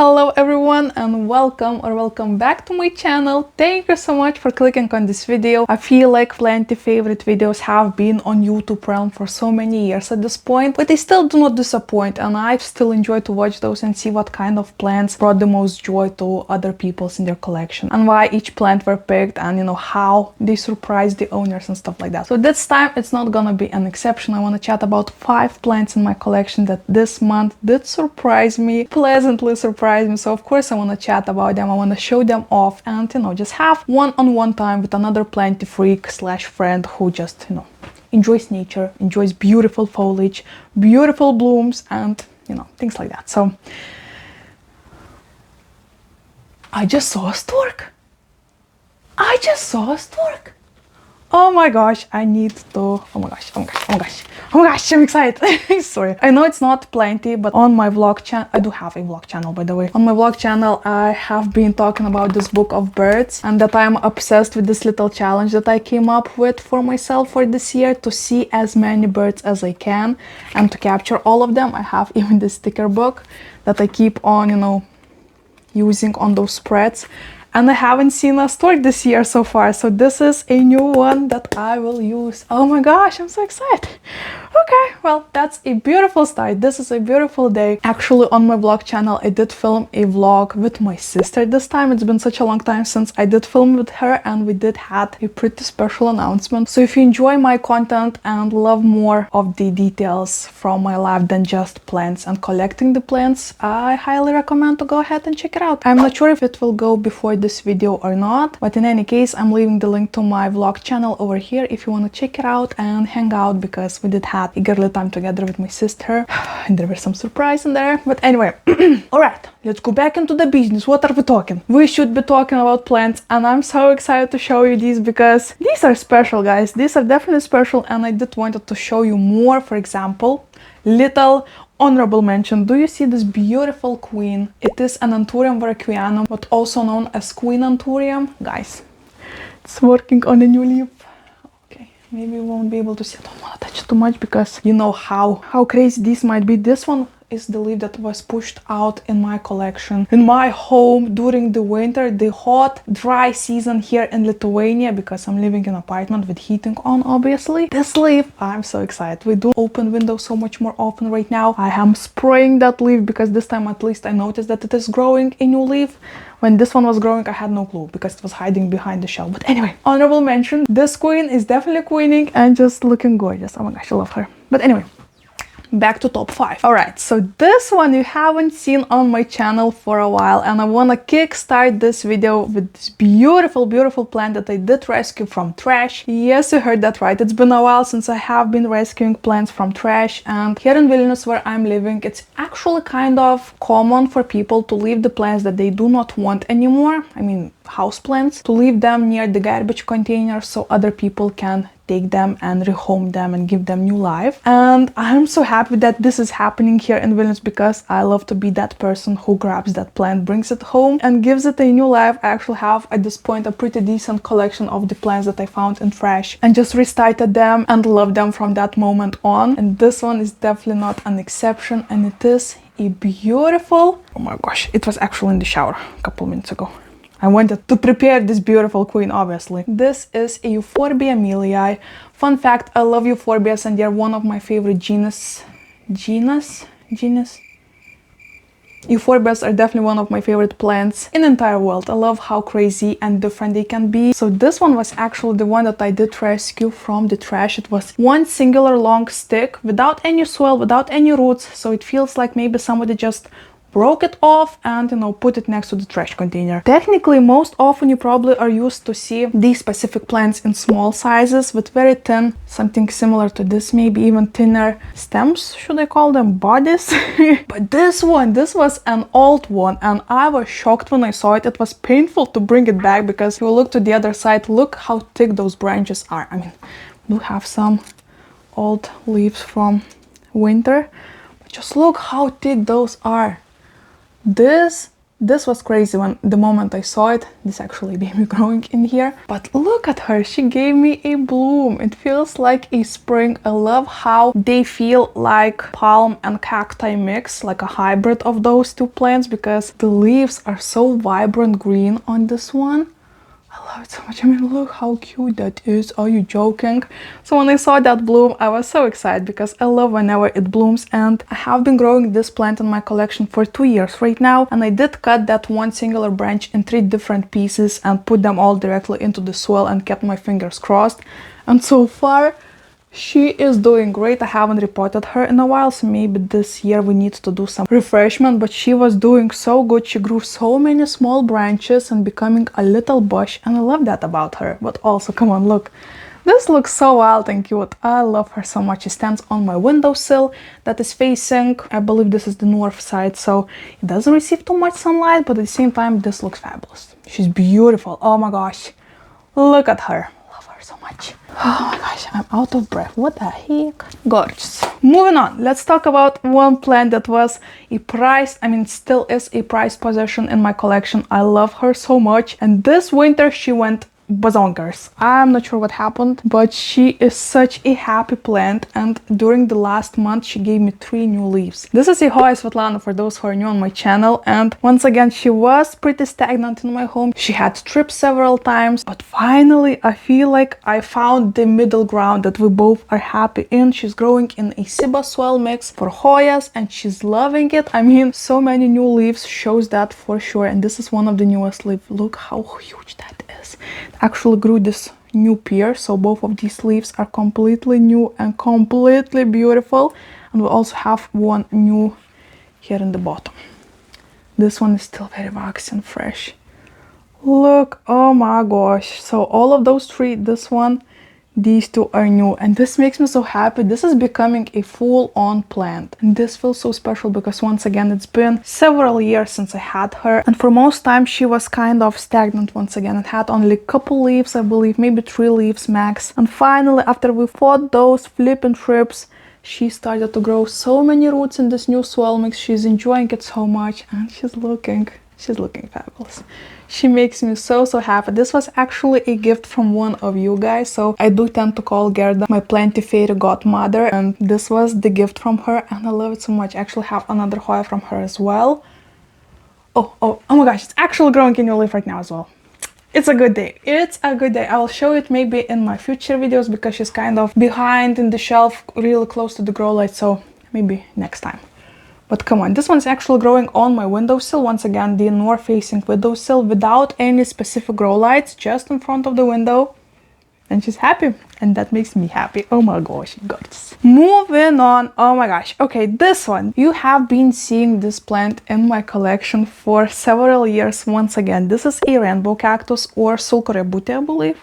Hello everyone and welcome back to my channel. Thank you so much for clicking on this video. I feel like plenty favorite videos have been on YouTube realm for so many years at this point, but they still do not disappoint, and I still enjoy to watch those and see what kind of plants brought the most joy to other people's in their collection and why each plant were picked, and how they surprised the owners and stuff like that. So this time it's not gonna be an exception. I want to chat about 5 plants in my collection that this month did surprise me, pleasantly surprise me. So of course I want to chat about them, I want to show them off, and just have one-on-one time with another plant freak slash friend who just enjoys nature, enjoys beautiful foliage, beautiful blooms, and things like that. So I just saw a stork. Oh my gosh, I need to... Oh my gosh, I'm excited. Sorry. I know it's not plenty, but on my vlog channel... I do have a vlog channel, by the way. On my vlog channel, I have been talking about this book of birds, and that I'm obsessed with this little challenge that I came up with for myself for this year, to see as many birds as I can and to capture all of them. I have even this sticker book that I keep on, using on those spreads. And I haven't seen a stork this year so far, so this is a new one that I will use. Oh my gosh, I'm so excited. Okay, well, that's a beautiful start. This is a beautiful day. Actually, on my vlog channel, I did film a vlog with my sister this time. It's been such a long time since I did film with her, and we did had a pretty special announcement. So if you enjoy my content and love more of the details from my life than just plants and collecting the plants, I highly recommend to go ahead and check it out. I'm not sure if it will go before this video or not, but in any case, I'm leaving the link to my vlog channel over here if you want to check it out and hang out, because we did have a girly time together with my sister and there were some surprise in there. But anyway, all right, let's go back into the business. What are we talking? We should be talking about plants, and I'm so excited to show you these because these are special, guys. These are definitely special, and I did wanted to show you more. For example, little honorable mention. Do you see this beautiful queen? It is an Anthurium variegated, but also known as Queen Anthurium. Guys, it's working on a new leaf. Okay, maybe you won't be able to see. I don't want to touch it too much because you know how crazy this might be. This one is the leaf that was pushed out in my collection, in my home during the winter, the hot, dry season here in Lithuania, because I'm living in an apartment with heating on, obviously. This leaf, I'm so excited. We do open windows so much more often right now. I am spraying that leaf because this time at least I noticed that it is growing a new leaf. When this one was growing, I had no clue because it was hiding behind the shell. But anyway, honorable mention. This queen is definitely queening and just looking gorgeous. Oh my gosh, I love her. But anyway, back to top 5. All right, so this one you haven't seen on my channel for a while, and I want to kickstart this video with this beautiful plant that I did rescue from trash. Yes, you heard that right. It's been a while since I have been rescuing plants from trash, and here in Vilnius where I'm living, it's actually kind of common for people to leave the plants that they do not want anymore, I mean house plants, to leave them near the garbage container so other people can take them and rehome them and give them new life. And I'm so happy that this is happening here in Vilnius, because I love to be that person who grabs that plant, brings it home and gives it a new life. I actually have at this point a pretty decent collection of the plants that I found in trash and just restarted them and love them from that moment on. And this one is definitely not an exception, and it is a beautiful... Oh my gosh, it was actually in the shower a couple minutes ago. I wanted to prepare this beautiful queen, obviously. This is a Euphorbia milii. Fun fact, I love Euphorbias and they're one of my favorite genus. Euphorbias are definitely one of my favorite plants in the entire world. I love how crazy and different they can be. So this one was actually the one that I did rescue from the trash. It was one singular long stick without any soil, without any roots. So it feels like maybe somebody just broke it off and put it next to the trash container. Technically, most often you probably are used to see these specific plants in small sizes with very thin, something similar to this, maybe even thinner stems, should I call them, bodies? But this one, this was an old one, and I was shocked when I saw it. It was painful to bring it back because if you look to the other side, look how thick those branches are. I mean, we have some old leaves from winter, but just look how thick those are. This This was crazy when the moment I saw it. This actually baby growing in here. But look at her, she gave me a bloom. It feels like a spring. I love how they feel like palm and cacti mix, like a hybrid of those two plants, because the leaves are so vibrant green on this one. I love it so much. I mean, look how cute that is. Are you joking? So when I saw that bloom, I was so excited because I love whenever it blooms, and I have been growing this plant in my collection for 2 years right now, and I did cut that one singular branch in 3 different pieces and put them all directly into the soil and kept my fingers crossed. And so far, she is doing great. I haven't reported her in a while, so maybe this year we need to do some refreshment, but she was doing so good. She grew so many small branches and becoming a little bush, and I love that about her. But also, come on, look. This looks so wild and cute. I love her so much. She stands on my windowsill that is facing, I believe this is the north side, so it doesn't receive too much sunlight, but at the same time, this looks fabulous. She's beautiful. Oh my gosh. Look at her. So much. Oh my gosh, I'm out of breath. What the heck? Gorgeous. Moving on, let's talk about one plant that was a prized, I mean still is a prized possession in my collection. I love her so much, and this winter she went bazonkers. I'm not sure what happened, but she is such a happy plant, and during the last month she gave me 3 new leaves. This is a Hoya Svetlana for those who are new on my channel, and once again she was pretty stagnant in my home. She had trips several times, but finally I feel like I found the middle ground that we both are happy in. She's growing in a Siba soil mix for Hoyas, and she's loving it. I mean, so many new leaves shows that for sure, and this is one of the newest leaves. Look how huge that is. Actually grew this new pear, so both of these leaves are completely new and completely beautiful, and we also have one new here in the bottom. This one is still very waxy and fresh. Look, oh my gosh. So all of those 3, this one, these 2 are new, and this makes me so happy. This is becoming a full-on plant, and this feels so special because once again it's been several years since I had her, and for most time she was kind of stagnant once again and had only a couple leaves, I believe, maybe 3 leaves max. And finally, after we fought those flipping trips, she started to grow so many roots in this new soil mix. She's enjoying it so much, and she's looking fabulous. She makes me so happy. This was actually a gift from one of you guys, so I do tend to call Gerda my planty fairy godmother, and this was the gift from her, and I love it so much. I actually have another Hoya from her as well. Oh my gosh, it's actually growing in your leaf right now as well. It's a good day. It's a good day. I will show it maybe in my future videos because she's kind of behind in the shelf, really close to the grow light, so maybe next time. But come on, this one's actually growing on my windowsill. Once again, the north-facing windowsill without any specific grow lights, just in front of the window. And she's happy, and that makes me happy. Oh my gosh, gorgeous. Moving on. Oh my gosh. Okay, this one. You have been seeing this plant in my collection for several years. Once again, this is a rainbow cactus, or sulcorebute, I believe.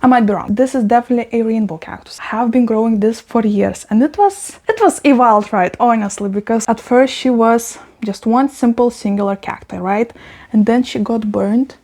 I might be wrong. This is definitely a rainbow cactus. I have been growing this for years, and it was a wild ride, honestly, because at first she was just one simple singular cacti, right? And then she got burned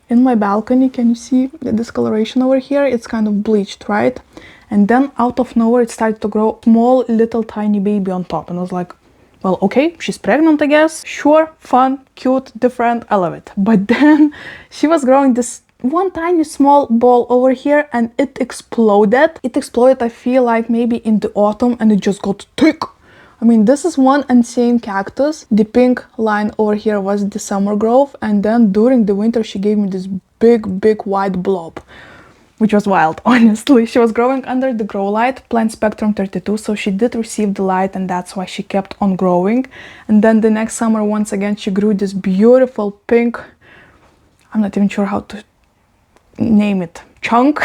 in my balcony. Can you see the discoloration over here? It's kind of bleached, right? And then out of nowhere it started to grow small little tiny baby on top, and I was like, well, okay, she's pregnant, I guess. Sure, fun, cute, different, I love it. But then she was growing this one tiny small ball over here, and it exploded. It exploded, I feel like maybe in the autumn, and it just got thick. I mean, this is one and same cactus. The pink line over here was the summer growth, and then during the winter she gave me this big white blob, which was wild, honestly. She was growing under the grow light, plant spectrum 32, so she did receive the light, and that's why she kept on growing. And then the next summer, once again, she grew this beautiful pink, I'm not even sure how to name it, chunk.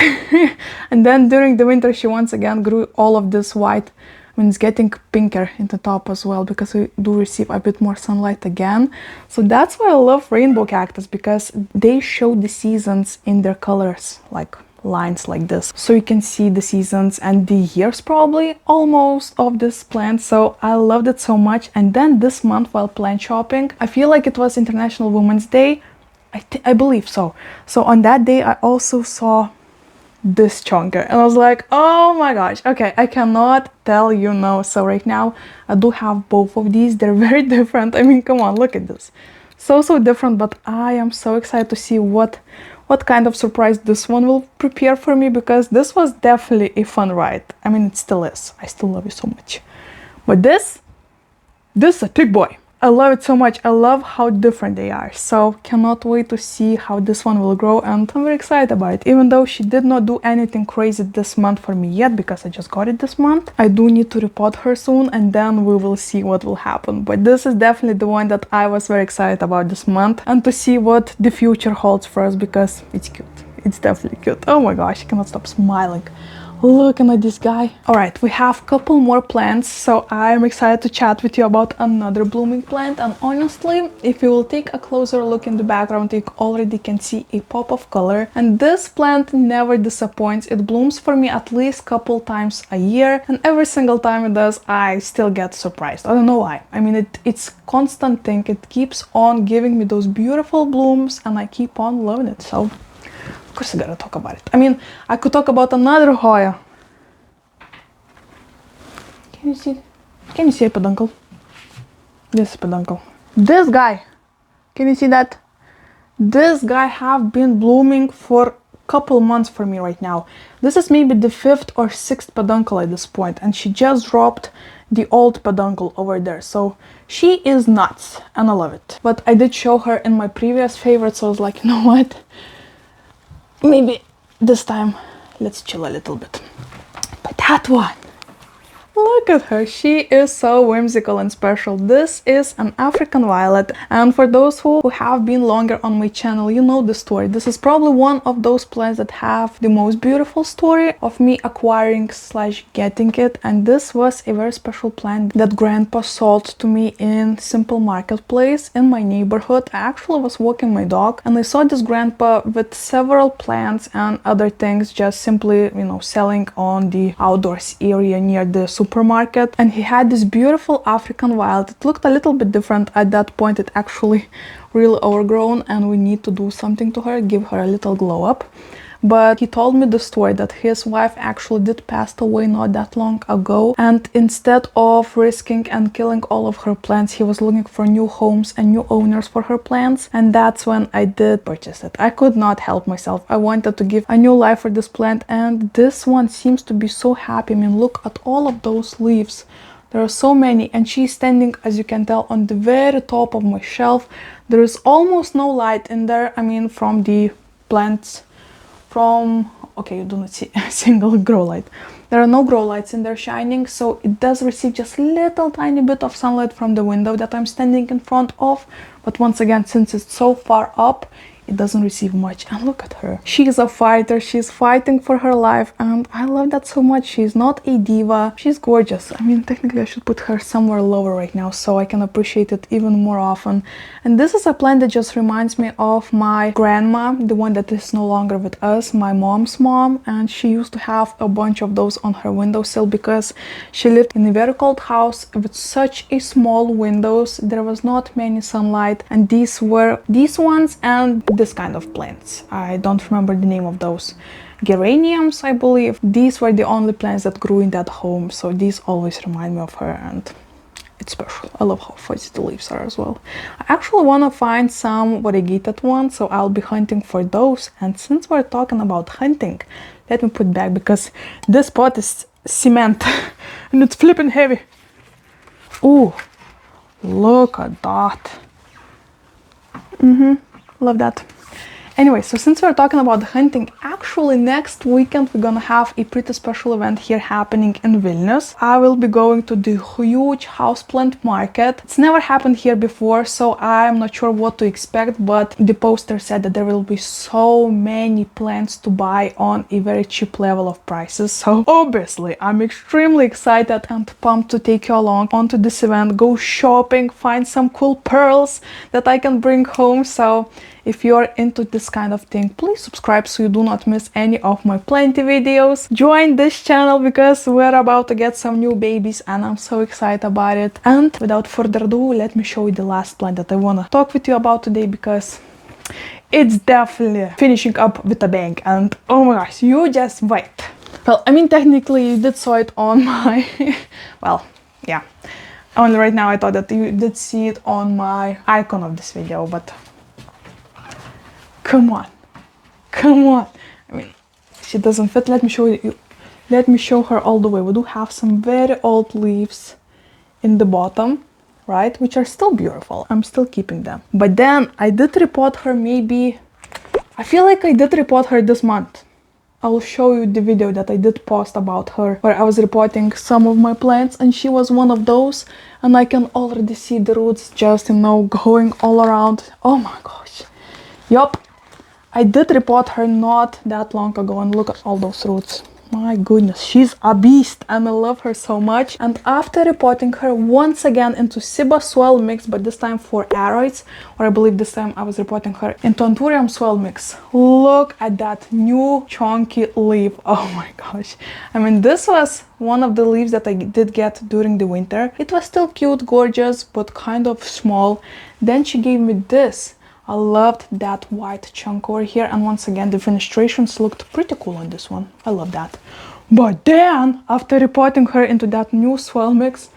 And then during the winter she once again grew all of this white. I mean, it's getting pinker in the top as well because we do receive a bit more sunlight again. So that's why I love rainbow cactus, because they show the seasons in their colors, like lines like this, so you can see the seasons and the years probably almost of this plant. So I loved it so much. And then this month, while plant shopping, I feel like it was International Women's Day, I believe so. So on that day I also saw this chunker, and I was like, oh my gosh, okay, I cannot tell you no. So right now I do have both of these. They're very different. I mean, come on, look at this. so different, but I am so excited to see what kind of surprise this one will prepare for me, because this was definitely a fun ride. I mean, it still is. I still love you so much. But this is a big boy. I love it so much. I love how different they are. So cannot wait to see how this one will grow, and I'm very excited about it. Even though she did not do anything crazy this month for me yet, because I just got it this month. I do need to repot her soon, and then we will see what will happen. But this is definitely the one that I was very excited about this month, and to see what the future holds for us, because it's cute. It's definitely cute. Oh my gosh, I cannot stop smiling looking at this guy. All right, we have a couple more plants, so I'm excited to chat with you about another blooming plant. And honestly, if you will take a closer look in the background, you already can see a pop of color, and this plant never disappoints. It blooms for me at least couple times a year, and every single time it does, I still get surprised. I don't know why. I mean, it's constant thing. It keeps on giving me those beautiful blooms, and I keep on loving it. So of course I gotta talk about it. I mean, I could talk about another Hoya. Can you see a peduncle? This is peduncle. This guy, can you see that? This guy have been blooming for a couple months for me right now. This is maybe the 5th or 6th peduncle at this point, and she just dropped the old peduncle over there. So she is nuts, and I love it. But I did show her in my previous favorites, so I was like, you know what? Maybe this time, let's chill a little bit. But that one, look at her. She is so whimsical and special. This is an African violet, and for those who have been longer on my channel, you know the story. This is probably one of those plants that have the most beautiful story of me acquiring / getting it. And this was a very special plant that grandpa sold to me in simple marketplace in my neighborhood. I actually was walking my dog, and I saw this grandpa with several plants and other things just simply, you know, selling on the outdoors area near the supermarket, and he had this beautiful African violet. It looked a little bit different at that point. It actually really overgrown, and we need to do something to her, give her a little glow up. But he told me the story that his wife actually did pass away not that long ago, and instead of risking and killing all of her plants, he was looking for new homes and new owners for her plants, and that's when I did purchase it. I could not help myself. I wanted to give a new life for this plant, and this one seems to be so happy. I mean, look at all of those leaves. There are so many, and she's standing, as you can tell, on the very top of my shelf. There is almost no light in there. I mean, from the plants, okay, you do not see a single grow light. There are no grow lights in there shining, so it does receive just little tiny bit of sunlight from the window that I'm standing in front of. But once again, since it's so far up, it doesn't receive much. And look at her. She is a fighter. She's fighting for her life, and I love that so much. She's not a diva. She's gorgeous. I mean, technically I should put her somewhere lower right now so I can appreciate it even more often. And this is a plant that just reminds me of my grandma, the one that is no longer with us, my mom's mom, and she used to have a bunch of those on her windowsill because she lived in a very cold house with such a small windows. There was not many sunlight, and these were these ones and this kind of plants. I don't remember the name of those. Geraniums, I believe. These were the only plants that grew in that home, so these always remind me of her, and it's special. I love how fuzzy the leaves are as well. I actually want to find some variegated ones, so I'll be hunting for those. And since we're talking about hunting, let me put back, because this pot is cement and it's flipping heavy. Ooh, look at that. Love that. Anyway, so since we're talking about hunting, actually next weekend we're gonna have a pretty special event here happening in Vilnius. I will be going to the huge houseplant market. It's never happened here before, so I'm not sure what to expect, but the poster said that there will be so many plants to buy on a very cheap level of prices. So obviously I'm extremely excited and pumped to take you along onto this event, go shopping, find some cool pearls that I can bring home. So if you're into this kind of thing, please subscribe so you do not miss any of my plenty videos. Join this channel because we're about to get some new babies and I'm so excited about it. And without further ado, let me show you the last plant that I wanna talk with you about today, because it's definitely finishing up with a bang. And oh my gosh, you just wait. Well, I mean, technically you did saw it on my well, yeah, Only right now I thought that you did see it on my icon of this video, but come on. Come on. I mean, she doesn't fit. Let me show you. Let me show her all the way. We do have some very old leaves in the bottom, right? Which are still beautiful. I'm still keeping them. But then I did repot her maybe... I feel like I did repot her this month. I will show you the video that I did post about her, where I was repotting some of my plants, and she was one of those, and I can already see the roots just, you know, going all around. Oh my gosh. Yup. I did repot her not that long ago, and look at all those roots. My goodness, she's a beast and I love her so much. And after repotting her once again into Ciba soil mix, but this time for aroids, or I believe this time I was repotting her into Anthurium soil mix. Look at that new chunky leaf. Oh my gosh. I mean, this was one of the leaves that I did get during the winter. It was still cute, gorgeous, but kind of small. Then she gave me this. I loved that white chunk over here, and once again the fenestrations looked pretty cool on this one. I love that. But then, after repotting her into that new soil mix,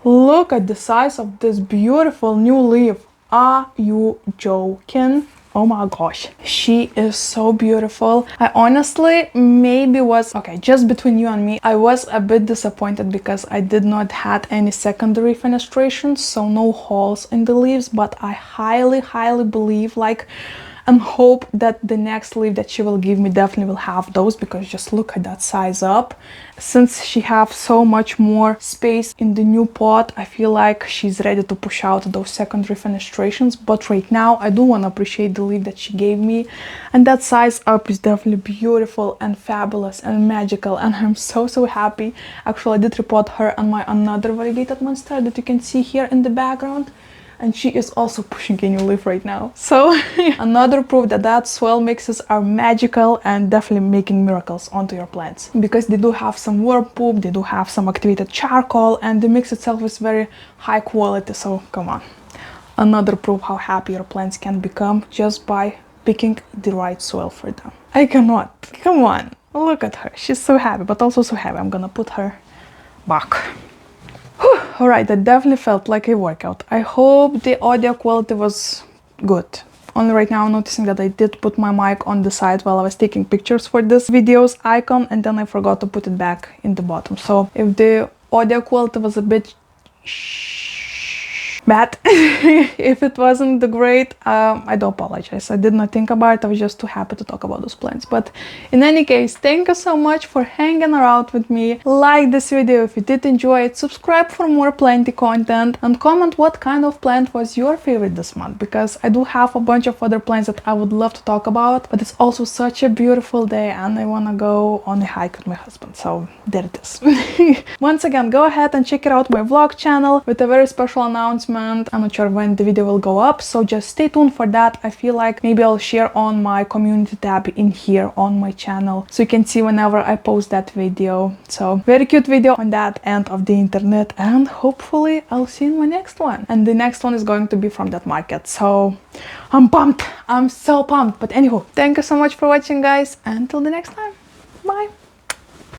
look at the size of this beautiful new leaf. Are you joking? Oh my gosh, she is so beautiful. I honestly maybe was, okay, just between you and me, I was a bit disappointed because I did not had any secondary fenestrations, so no holes in the leaves, but I highly believe, like, and hope that the next leaf that she will give me definitely will have those, because just look at that size up. Since she have so much more space in the new pot, I feel like she's ready to push out those secondary fenestrations. But right now I do want to appreciate the leaf that she gave me, and that size up is definitely beautiful and fabulous and magical, and I'm so happy. Actually, I did repot her on my another variegated monstera that you can see here in the background, and she is also pushing a new leaf right now. So another proof that soil mixes are magical and definitely making miracles onto your plants, because they do have some worm poop, they do have some activated charcoal, and the mix itself is very high quality. So come on, another proof how happy your plants can become just by picking the right soil for them. I cannot. Come on, look at her. She's so happy, but also so happy. I'm gonna put her back. Alright, that definitely felt like a workout. I hope the audio quality was good. Only right now I'm noticing that I did put my mic on the side while I was taking pictures for this video's icon, and then I forgot to put it back in the bottom. So if the audio quality was a bit bad, if it wasn't the great, I do apologize. I did not think about it. I was just too happy to talk about those plants. But in any case, thank you so much for hanging around with me. Like this video if you did enjoy it, subscribe for more planty content, and comment what kind of plant was your favorite this month, because I do have a bunch of other plants that I would love to talk about, but it's also such a beautiful day and I want to go on a hike with my husband. So there it is. Once again, go ahead and check it out, my vlog channel, with a very special announcement. I'm not sure when the video will go up, so just stay tuned for that. I feel like maybe I'll share on my community tab in here on my channel, so you can see whenever I post that video. So very cute video on that end of the internet, and hopefully I'll see you in my next one. And the next one is going to be from that market, so I'm pumped. I'm so pumped. But anywho, thank you so much for watching, guys. Until the next time, bye.